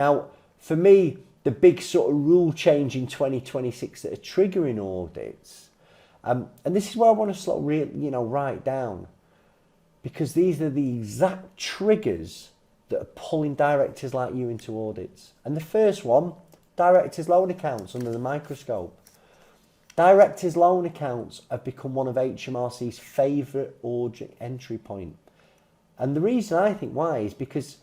Now, for me, the big sort of rule change in 2026 that are triggering audits, and this is where I want to sort of write down, because these are the exact triggers that are pulling directors like you into audits. And the first one, directors' loan accounts under the microscope. Directors' loan accounts have become one of HMRC's favourite audit entry point. And the reason I think why is because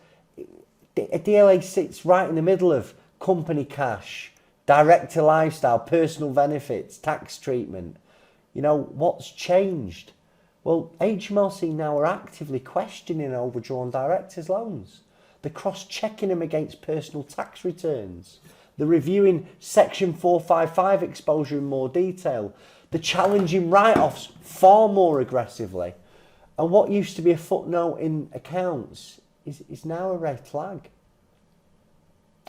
a DLA sits right in the middle of company cash, director lifestyle, personal benefits, tax treatment. You know, what's changed? Well, HMRC now are actively questioning overdrawn directors' loans. They're cross-checking them against personal tax returns. They're reviewing Section 455 exposure in more detail. They're challenging write-offs far more aggressively. And what used to be a footnote in accounts is now a red flag.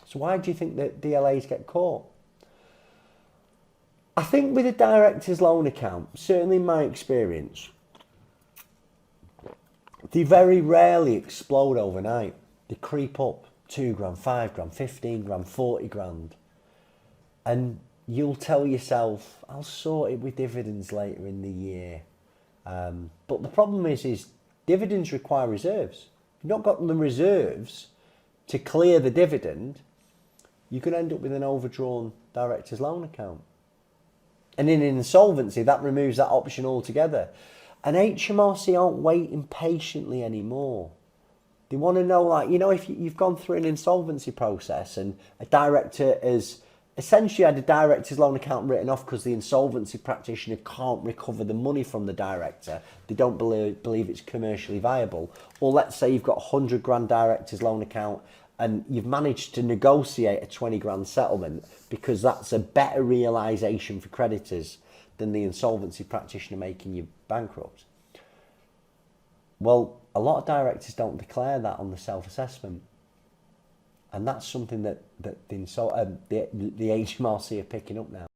So why do you think that DLAs get caught? I think with a director's loan account, certainly in my experience, they very rarely explode overnight. They creep up 2 grand, 5 grand, 15 grand, 40 grand. And you'll tell yourself, I'll sort it with dividends later in the year. But the problem is dividends require reserves. If you've not got the reserves to clear the dividend, you could end up with an overdrawn director's loan account. And in insolvency, that removes that option altogether. And HMRC aren't waiting patiently anymore. They want to know, like, you know, if you've gone through an insolvency process and a director has essentially had a director's loan account written off because the insolvency practitioner can't recover the money from the director, they don't believe it's commercially viable. Or let's say you've got a 100 grand director's loan account and you've managed to negotiate a 20 grand settlement because that's a better realisation for creditors than the insolvency practitioner making you bankrupt. Well, a lot of directors don't declare that on the self-assessment. And that's something that the HMRC are picking up now.